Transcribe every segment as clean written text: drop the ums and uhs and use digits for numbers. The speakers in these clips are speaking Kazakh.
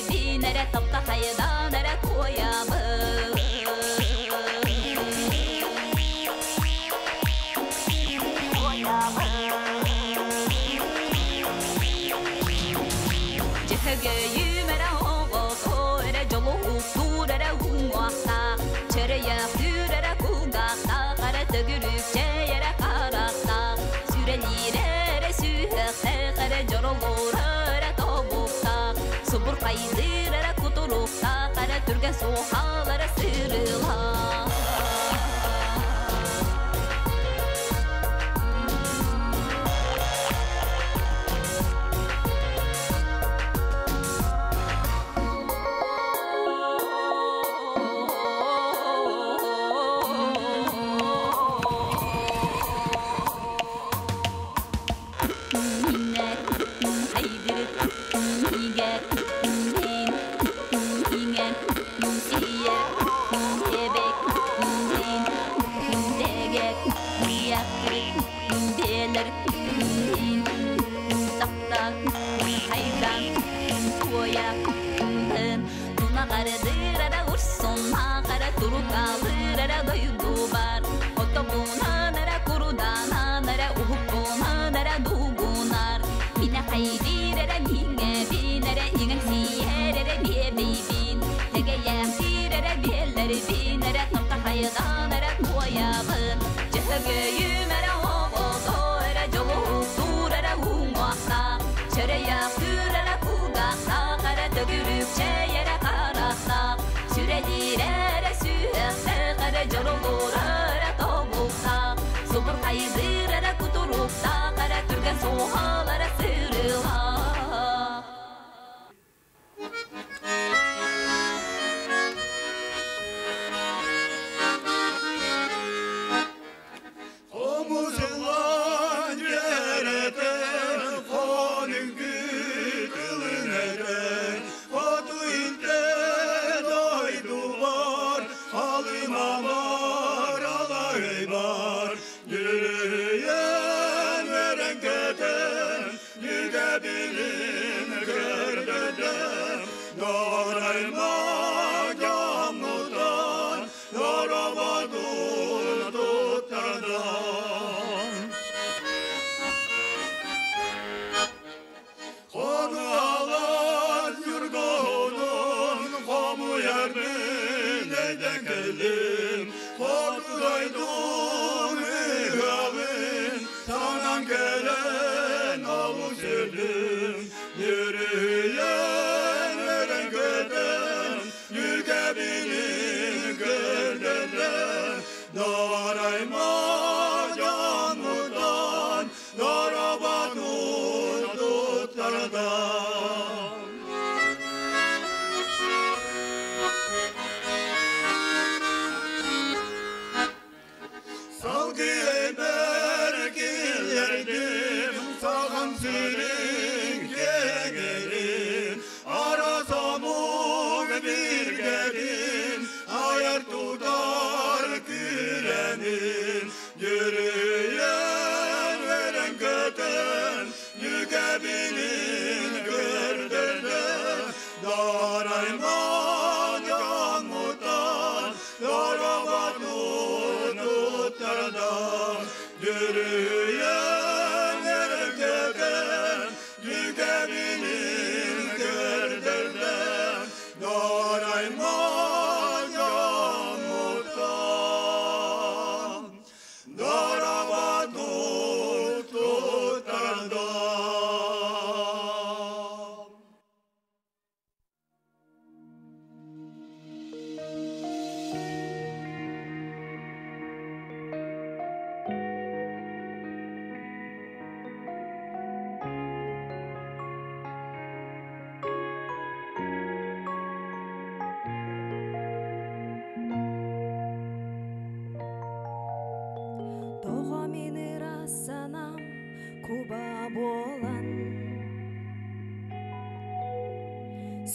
binere tapta haydanere koyalım. Cehgeyümere oğuzore joluğusure hunguaqta çereye sürere kugaqta qara tögürükçe yere qaraqta sürelire sühekte qara jorolure tobukta subur qaydire kuturukta qara türge sohalara sırıla.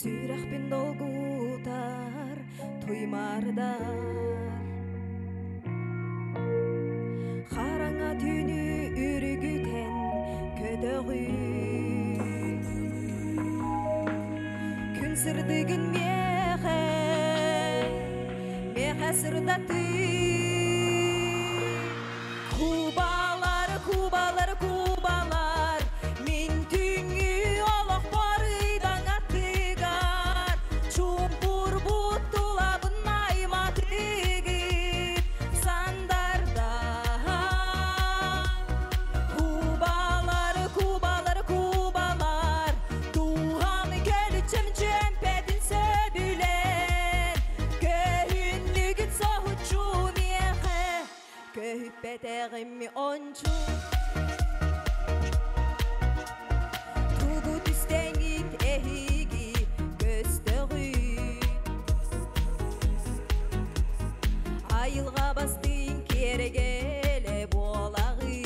Sürahpin dolgutar tuymardar Haranga tünü ürgüten ködögü сырдыгын меха сырдаты. Кубалар, кубалар, кубалар, мен түңі олық барыдан аттығар. Чумпур бұттылабын айматығыр сандарда. Кубалар, кубалар, кубалар, туған көлічім чемпетін сөбілен. Көхінлігіт соғычу меқі, көхіппетեղімі ончу. Тугу түстеңіт әйгі көстіғі. Айылға бастың керегелі болағы.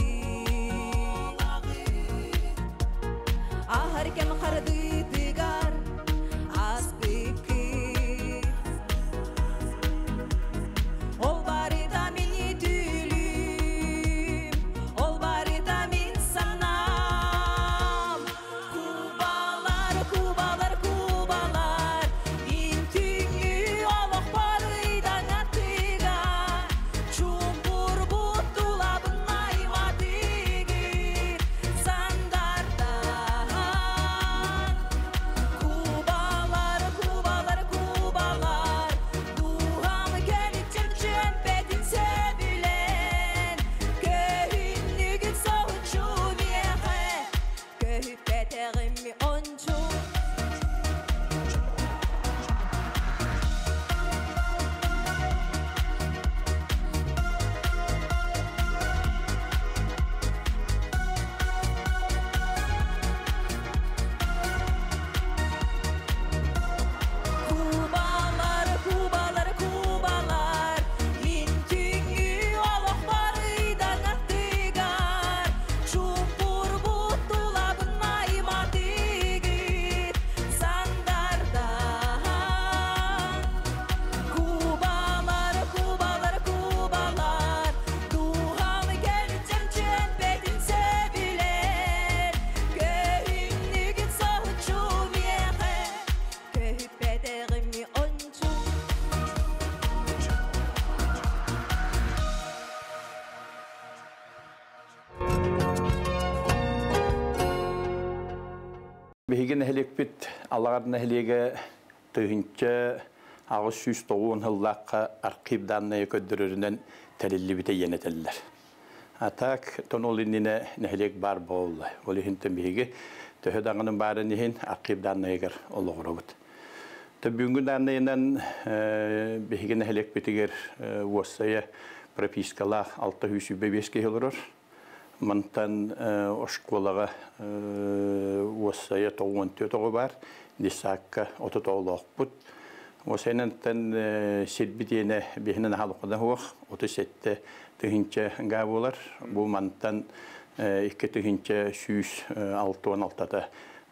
Ахар кем қарды тыгар аспықы. Ол барыда мені түлім, ол барыда мен санам. Кубалар, кубалар, кубалар, мен түңі олық барыдан аттығар. Чумпур бұттылабын айматығыр сандардан. Кубалар, кубалар, кубалар, туғам көлічім чемпетін сөбілен. Көхінлігіт соғычу меқі, көхіппетեղімі ончу. Кубалар, кубалар, кубалар, мен түңі олық барыдан аттығар. Чумпур бұттылабын айматығыр сандардан. Кубалар, кубалар, кубалар, туған көлічім чемпетін сөбілен. Көхінлігіт соғычу меқі, көхіппетեղімі ончу. Биһиги нэһилекпит аллагар нэһилиге тыһынча агыс 109 хыллакка архив данные көддөрүрүнөн териллибите енетеллер. Атак тонолинне нэһилек бар болла. Ол ихинтен биһиги төһөдаңынын барын ихин архив данныйгар ологоробут. Бүгүнгү данныйынан биһиги нэһилекпитигер уоссая пропискалах 605 килорор. Мантан ошколага уоссая 94 бар. Дисакка 30 бут. Осенентен сирбитине биһинен халыкта хуак 37 тыгынча габолар. Бу мантан 2 тыгынча 106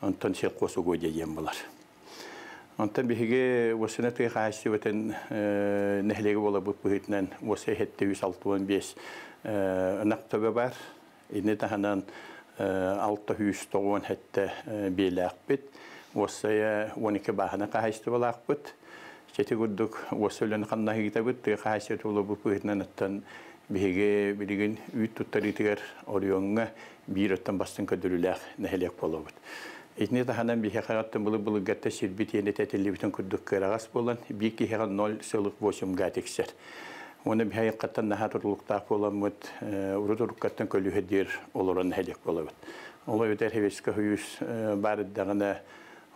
онтон силкосу годеген булар. Онтан биһиге осенети хасибетен нехлеге бола бу быһытнан осехетте 165 нактабы бар. Ине таһанан 690 хетте белакбит. Осая 12 бахана кахасты балакбит. Чети гуддук осөлөн ханна хигитабыт кахасты болу бу быһытнан аттан биһиге билген үйт туттаритигер орионга бирөттөн бастын көдүрүләк нехлек болобут. Итне таһанан биһе хагаттан булы гатта сирбитине тетелибитен күрдүк карагас болан 2,0,8 гатексер. Оны биһе каттан нахатырлыктак боламыт урутуруккаттан көлүһедер олорон нехлек болобут. Олар өтер хевеска хүйүс бардагына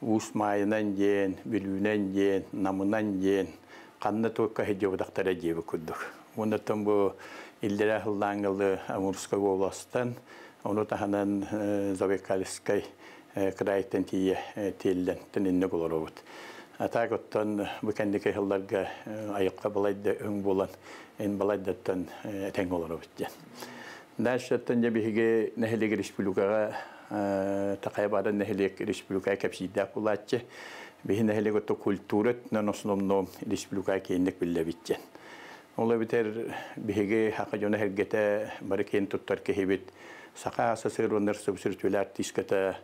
ус майынан ден, билүүнен ден, намынан ден, канна туакка хеджебудактара жебе күрдүк. Ондан бу илдера хыллаңгылы Амурскай областан, оны таһанан Забекалскай крайтен тие телден тенинне болоробут. Атаготтан бу кендике хылларга айыкка балайда өң болан, эн балайдаттан тең болоробут. Дашаттан жабиге нехлеге республикага такайбадан нехлеге республикага кепсидак булатчы. Бихи нехлеге то культурат на основном республикага кендик билебитчен. Ола битер биһиге хакыжона хергете барыкен туттар кehibit сака асасырондар субсиртүләр тиската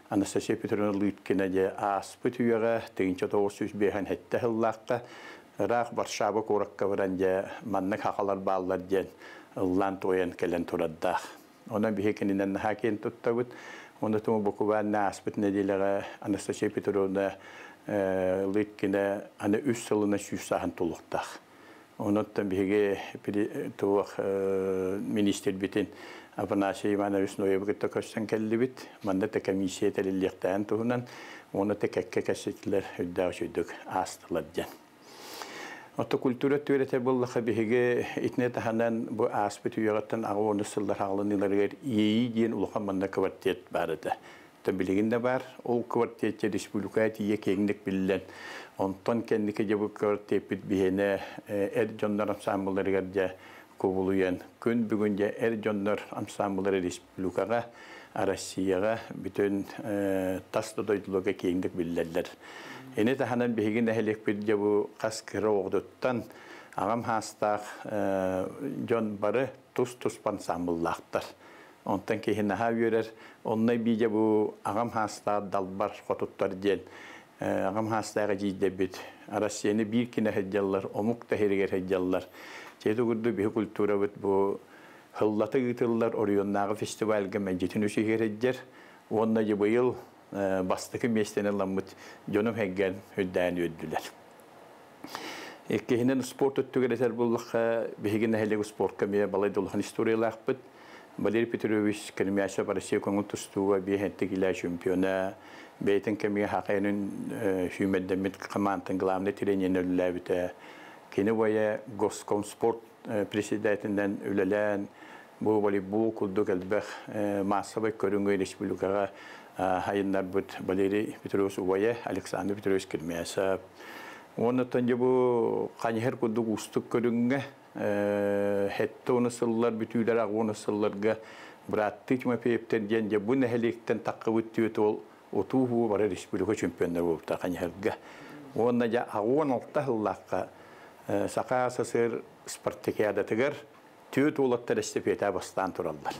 Анастасия Петровна Лыткина же аспыт үйеға 1995 хетті хыллаққа Рах Варшава коракка баран же маннык хақалар баллар ден ыллан тоян келен тураддақ. Онан бихекенинен хакен туттабыт. Онда тому букуван аспыт неделеға Анастасия Петровна Лыткина аны 3 сылына 100 сахан тулықтақ. Онуттан бихеге туақ министр битин Афанасий Иванович Ноевгетті көстен келді бит. Манда та комиссия тәліліктән туғынан оны тәкәкке кәсеттілер үддәу сөйдік астылар ден. Отто культура түрәтер боллаха бихеге итне таханан бу аспыт үйәгәттән агыны сыллар агылыныларга ии ден улахан манда квартет бар иде. Табилигинде бар, ол квартетте республика тие кеңдек билен. Онтон кендике жабы квартет бит бихене жондар ансамбльларга да кобулуян. Күн бүгүнде жондар ансамбльлары республикага, Россияга бүтүн таста дойдулуга кеңдек билеллер. Эне таханан бихеген эхелек бит жабу каскыры огдуттан агам хастак жон бары тус-туспан самбыллактар. Онтан кейін аға өрер, оннай бейде бұл ағам хаста далбар қотуттар ден. Ағам хастаға жейде бет. Россияны бір кені хеджалар, омук тахиргер хеджалар. Жейді күрді бей культура бет бұл хыллаты ғытылар орионнағы фестивальға мәнжетін өші хереджер. Онна же бұйыл бастықы местені ламыт жоным хегген хүддәйін өдділер. Еккейінен спорт өттігер етер бұлыққа бейген әхелегі спорт көмейе балай долған историялақ бұд. Валерий Петрович Кремяша по России конкурстува бейхенті килә чемпиона. Бейтін көмейе хақайының хүймәддемет командын главный тренерін өлілі біті. Кені бойы Госкомспорт президентінден өлілән бұл волейбол күлдік әлбәқ массовый көріңгі республикаға хайындар бұд Валерий Петрович Увайы, Александр Петрович Кремяша. Оны тәнде бұл қанихер күлдік ұстық көріңгі хетті оны сылылар, бүтүйлер ағы оны сылыларға бұратты кеме пейіптен денде бұл нәхеліктен таққы бүттіет ол отуғы бары республика чемпиондар болыпта қанихерге. Оны жа ағуан алта ғыллаққа сақа сасыр спартакиада тігір түйет олаттар эстепета бастан тұралдар.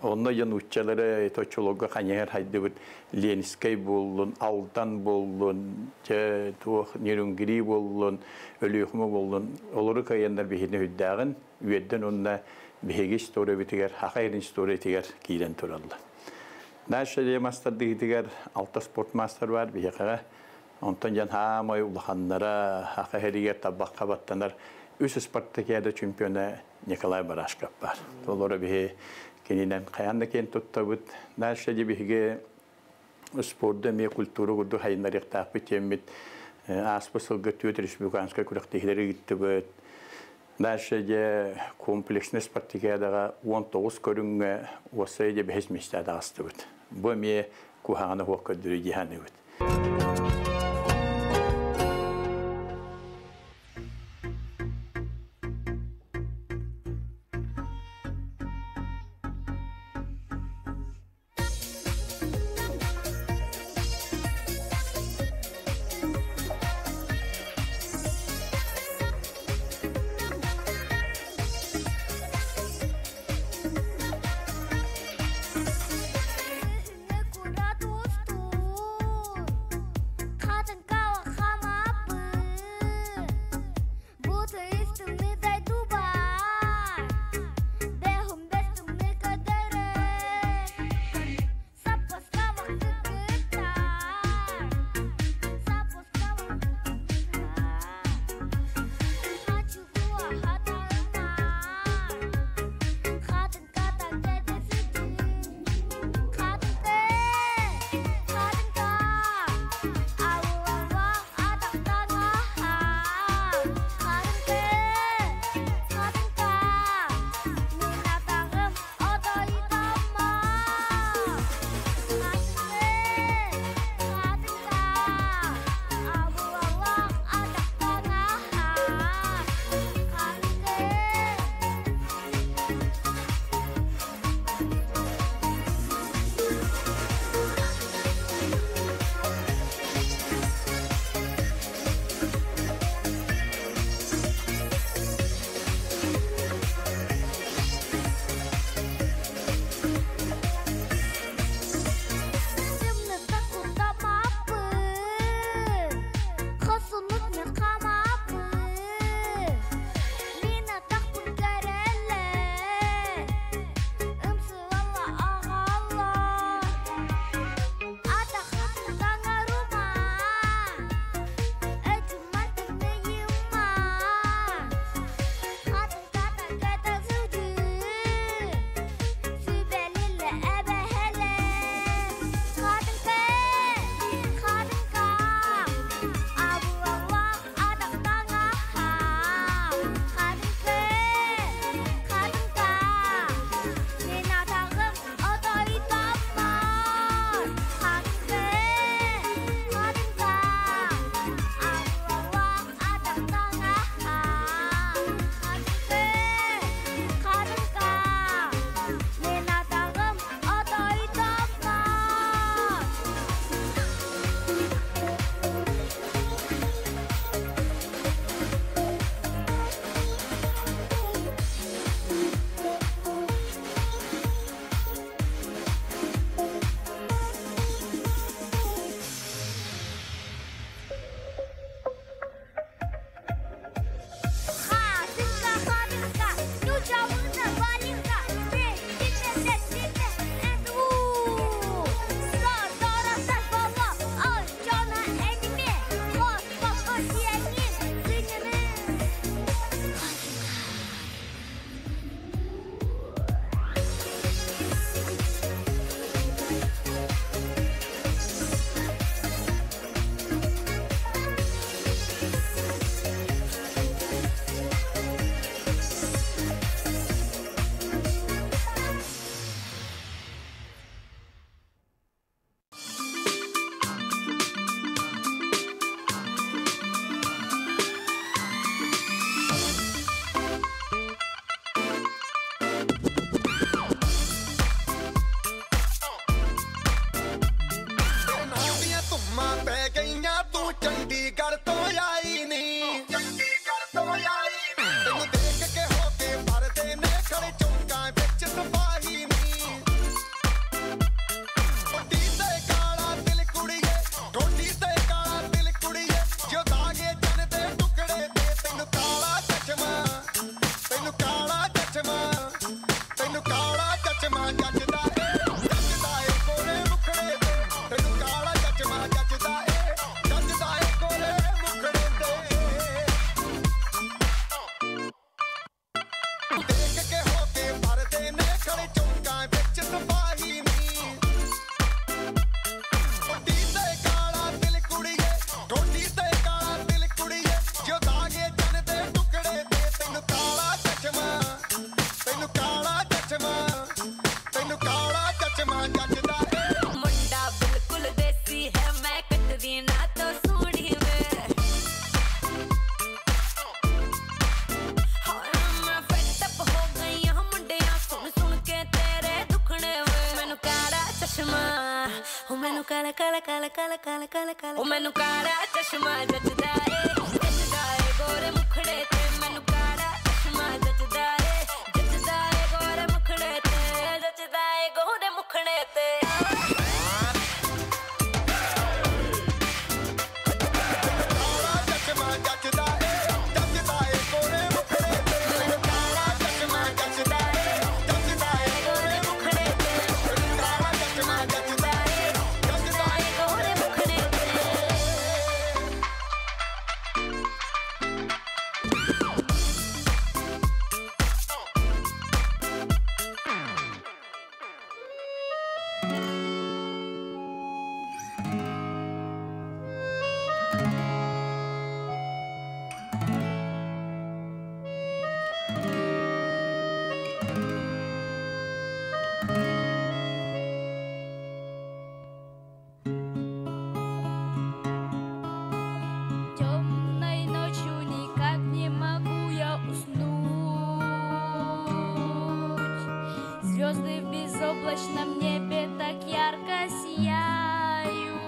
Онна жан уччалары точологга қанихер хайды бүт Ленискай болуын, Алдан болуын, Нерунгири болуын, Өліқымы болуын, олары қайындар бейхіне хүддағын, үйедден онна бейге история бітігер, хақайрын история тігер кейден тұралды. Нәшеле мастарды кетігер, алта спорт мастер бар бейхеға. Онтан жан хамай улаханнара, хақайригер табаққа баттанар, үсі спартакиада чемпионы Николай Барашков бар. Олары бейге Кенинен қаянда кен тұттабыд. Нәші бейге спорда ме культура күрді хайындар еқтақ бітеммет. Аспы сылғы түйет республиканска күректегілері кетті бұд. Нәші комплексный спартакиадаға 19 көріңі осы де бәйіз местеді асты бұд. Бұл ме күхағаны хоқ көдірі дегені бұд. काला चश्मा जचदा है गोरे मुखड़े ते मैनू काला चश्मा जचदा है गोरे मुखड़े ते जचदा है गोरे मुखड़े ते Звезды в безоблачном небе так ярко сияют.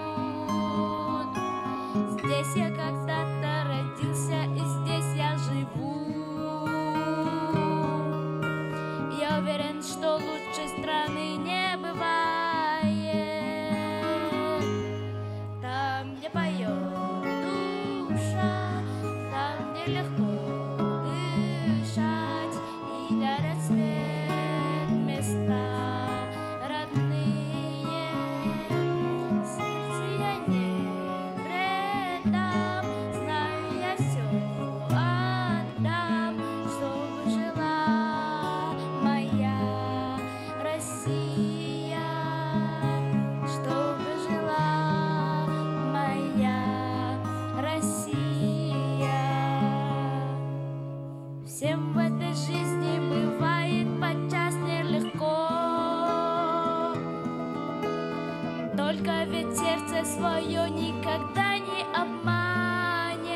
Здесь я когда-то родился, и здесь я живу. Я уверен, что лучшей страны не бывает. Там, где поет душа, там, где легко дышать и дарят свет места родные. Сердце я не предам, знаю, я все отдам, чтобы жила моя Россия, чтобы жила моя Россия. Всем в этой жизни бывает подчас нелегко, только ведь сердце свое никогда не обманет.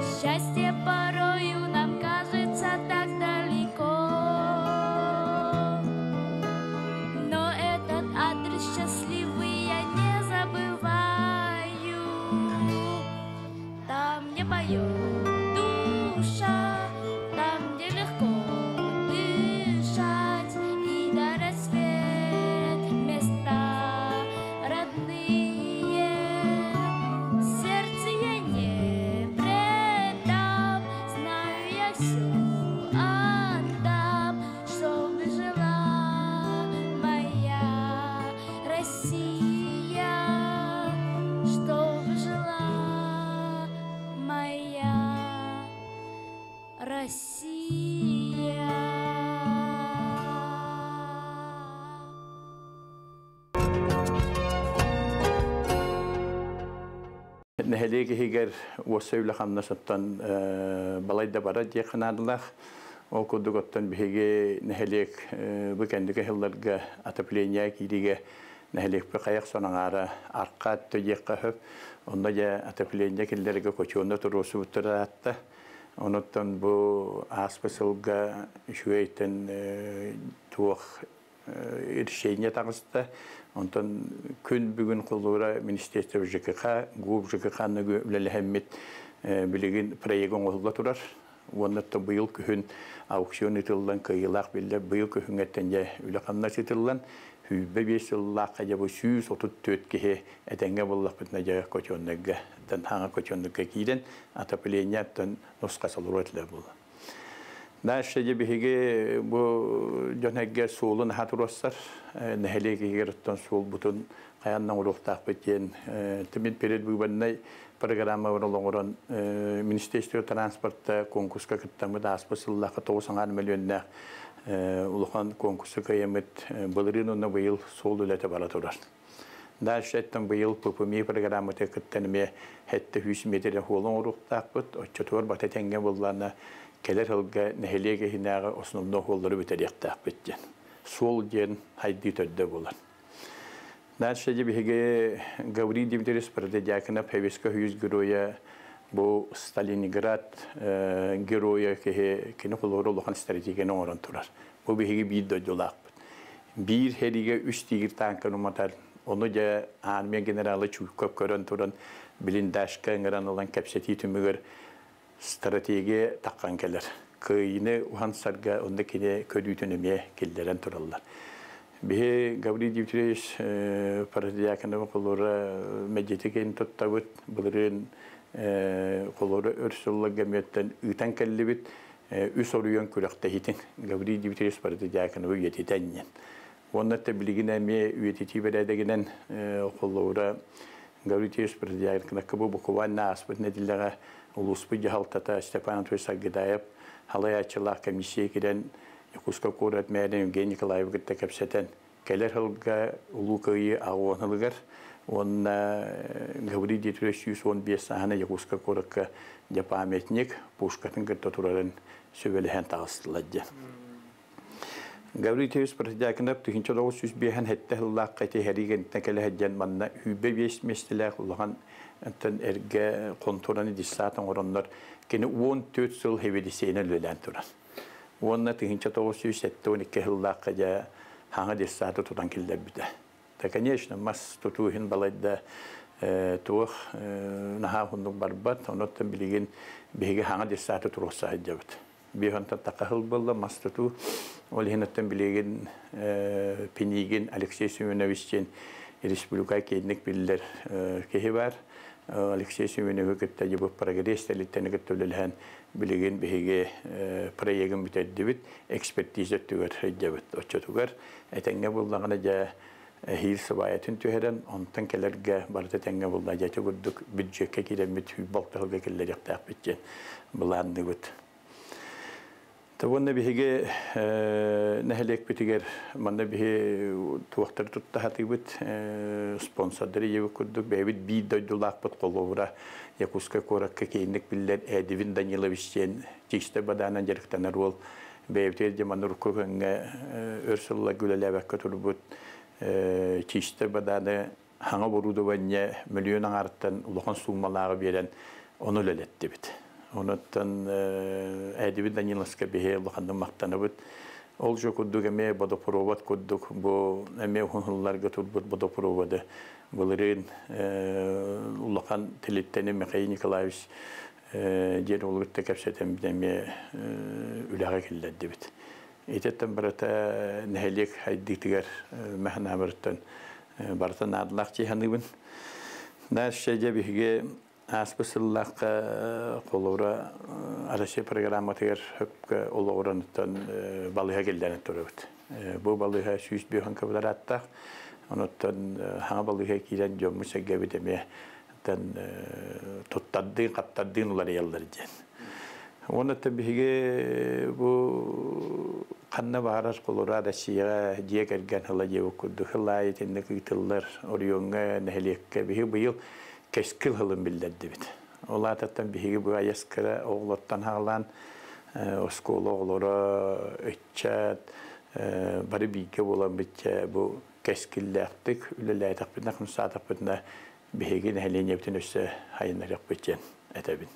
Счастье порою нам кажется так далеко, но этот адрес счастливый я не забываю. Там, где поет душа, там, где легко дышать и дарят свет места родные. Сердце я не предам, знаю, я все отдам, чтобы жила моя Россия, чтобы жила моя Россия. Нәһәлеге һигәр васыйлы ханнасаттан балайда бара ди ханадылар. Ол кодуготтан биге нәһәлек бу кендеге хилларга отопление кириге нәһәлек бу каяк сонаңара арка төҗеккә хөп. Онда я отопление килләргә көчөндә турысы утыратты. Онуттан бу аспасылга шуейтен туох решение тагысты. Онтан күн бүгін кулура министрлик ЖКХ, ГУП ЖКХны үлеләһәммит билеген проектын олла турар. Оннатта быйыл күн аукцион итилгән кыйлак билле быйыл күнгәттәнҗә үләкәннәр итилгән. Хүбе 5 еллакка җабы 134 кеһе әтәнгә буллак битнәҗә көчөннәгә тан хаңа көчөннәгә кидән отопление тан нускасылырытлар булды. Дәшә җибеге бу җанәгә сулын хатурастар нәһәлеге гәртән сул бутын каяннан урыктак битен тимит перед бүгәннәй программа урылгыран министрлик транспортта конкурска киттәме дә аспасыллакка 90 миллионнар улхан конкурсы каямет балеринаны быел сол дөләте бара турар. Дәшә тәм быел ППМ программа тәкәттәнме хәтта 100 метр холын урыктак бит, очтор батәтәнгә булларны келер хылга нәһәлеге хинага основно холлары битәрәктәк битен. Сол ден хайди төддә булар. Дәшә җибеге Гаври Дмитриевич Продядякина Певеска 100 героя бу Сталинград героя кино холлары лохан стратегияны орын турар. Бу биге бидә җулак. Bir hediye 3 тигр танкы номатар Onu ja armiya generali Çuykop körön turan bilindaşka ngıran olan kapseti tümügür strateji takkan keler. Kıyını uhan sarga ondakine ködütünüme kelleren turallar. Bihe Gavri Divtreş Paradiyakanda kolora meceteken tuttavut bulurun kolora örsulla gamiyetten üten kellibit üs oruyon kurakta hitin Gavri Divtreş Paradiyakanda bu yetitenyen. Onlar da bilgine mi üyetici belediyeden kolora Gavri Divtreş Paradiyakanda kabu bu kovan nasbet nedillere ulusbu cihaltata Stepan Anatoly Sagıdayev halayatçılar komisiye giren Yakuska Korat Meydan Evgeny Nikolayev gitti kapseten keler halga ulukayı ağuanılıgar ona Gavri Divtreş 115 sahne Yakuska Korat'ka yapam etnik Pushkatın gitti turarın söylehen tağıstıladı. Gavri Divtreş Paradiyakanda tühinçe 901 hette hıllak kayte herigen tekele heccan manna hübe beş mesleler ulan Anten erge kontrolünü dissatan oranlar kene 14 yıl hevedisine lülen turan. Onlar tühinçe 912 yıllıkça hangi dissatı tutan killer bide. Ta конечно, mas tutuhin balayda tuğ naha hunduk barbat onottan bilgin bihge hangi dissatı tursa hajjabet. Bir hanta takahıl balla mas tutu olhinattan bilgin pinigin Alexey Semyonovich'in Respublika'ya kendlik bilirler kehibar. Alexey Semyonov'u gitti gibi progres telitini gittülülhen bilgin bihge proyegin bitedibit ekspertize tüger hajjabet oçça tüger etenge bullağına ja hil sabayatın tüheren ondan kelerge barda tenge bullağına ja tügürdük bütçeke kiremit hübaltağılga keller yaktaq bitcen bulandı bit. Tavanna bihge nehelek bitiger manna bihe tuaqtar tutta hatibit sponsorları yevi kurduk bebit bir doydulak bit qolovra Yakuska Korakka keyinlik biller Edivin Danilovic'in çişte badana jarıktanar ol bebit jamanur kokanga Ursula Gülelevekka turbut çişte badana hanga borudu vanya milyon arttan uluğan summaları veren onu leletti bit. Ondan Edivin Danilovic'e bihe Allah'ın maktanıbıt. Olca kudduk eme bada provat kudduk. Bu eme hunlar götürbüt bada provada. Bunların Allah'ın tilitteni Mikhail Nikolaevich jen olgut tekapsetem eme ülağa killerdi bit. Etetten barata nehelik haydiktiger mehnamertten barata nadlaq cihanıbın. Naşşece bihge Aspısıllak kolora arası programatır hep oloranıtan balığa geldiğini turut. Bu balığa süs bir hankabılar attak. Ondan hangi balığa kiren jomusa gibi demeye tan tuttadın kaptadın ular yallarıcın. Ondan tabii bu kanna varar kolora arasıya diye gelgen hala yevkudu. Hala yetenlik itiler oriyonga neheliyek bihi bu yıl keskil hılın bildirdi bit. Ola tattan bihi bu ayaskara oğlattan halan oskolu oğlara etçat bari bilge olan bitçe bu keskillektik üleleytak bitna kımsaatak bitna bihi nehelin yeptin üstü hayınlar yak bitçen etebin.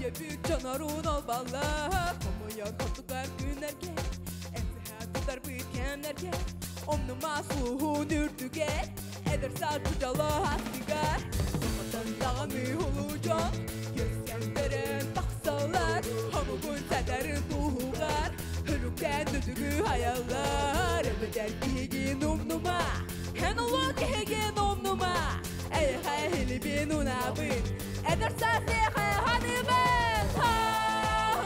Öye büyük canarun ol balla Komuyor kotuklar günlerge Enseha tutar büyükkenlerge Omnu masuhun ürdüge Eder sarkı calı hastigar Somatan dağını hulucan Yüzkenlerin baksalar Hamugun sederin tuhugar Hülükten düdügü hayallar Ebeder kihegin umnuma Hen olu kihegin umnuma Ey hay hilibin unabın Eder sasi hay hanibin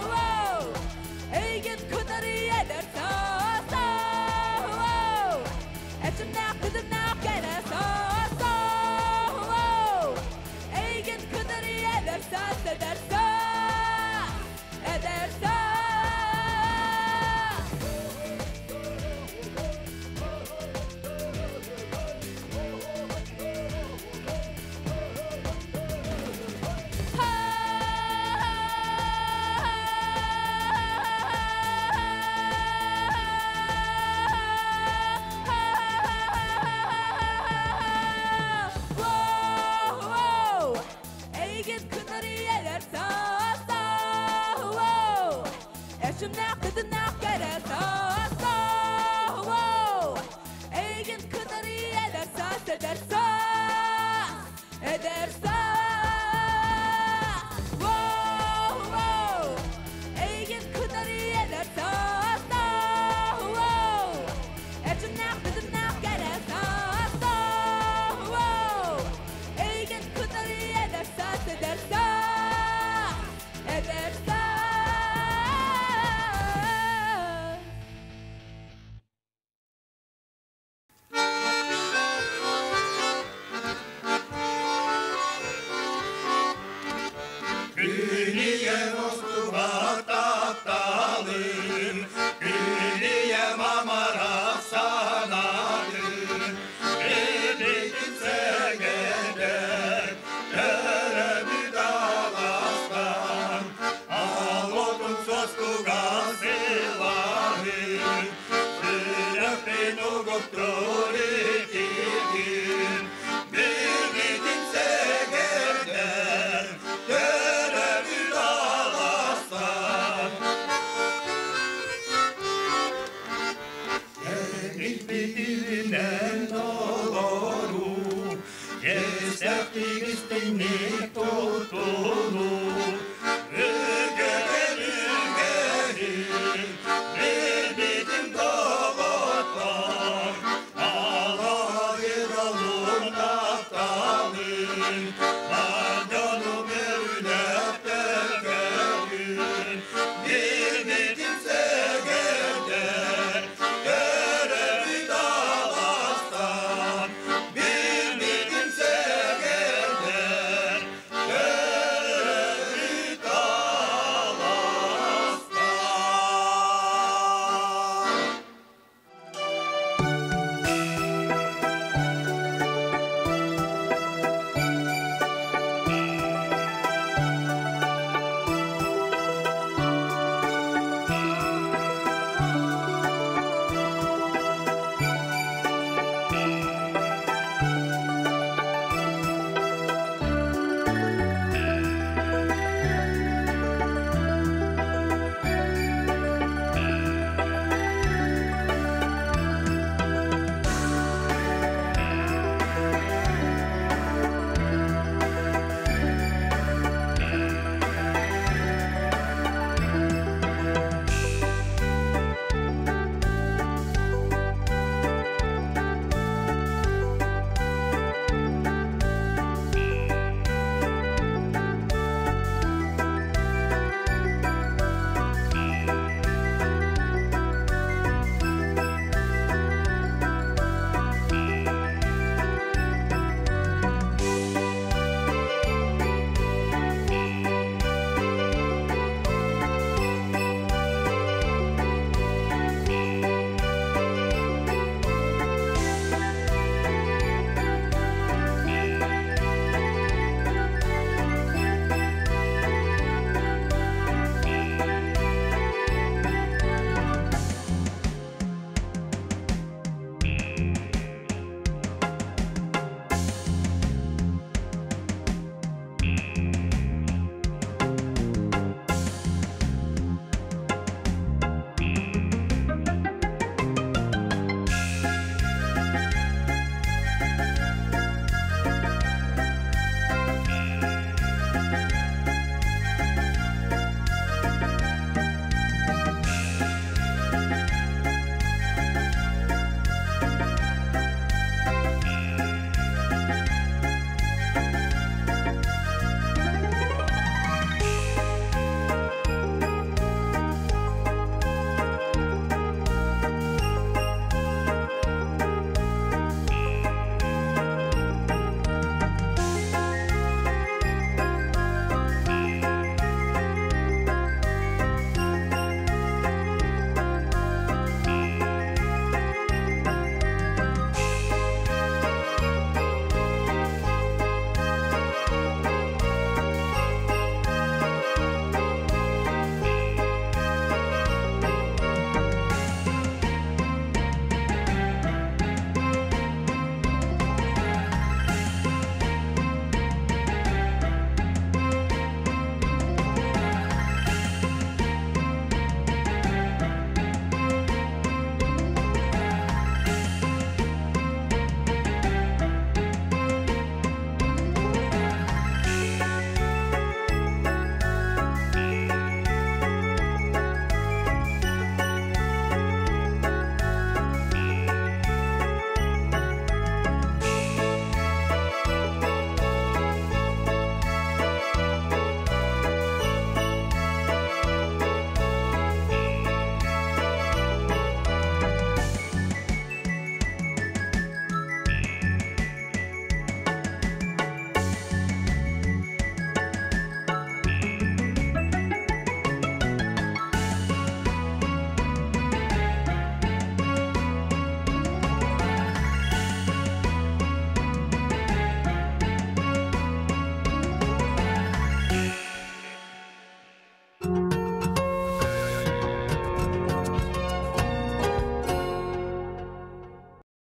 Wow Ey git kudari eder sasa Wow Eçim nak kıdım nak gene sasa Wow Ey git kudari eder sasa eder sasa Eder sasa Yes, that big is the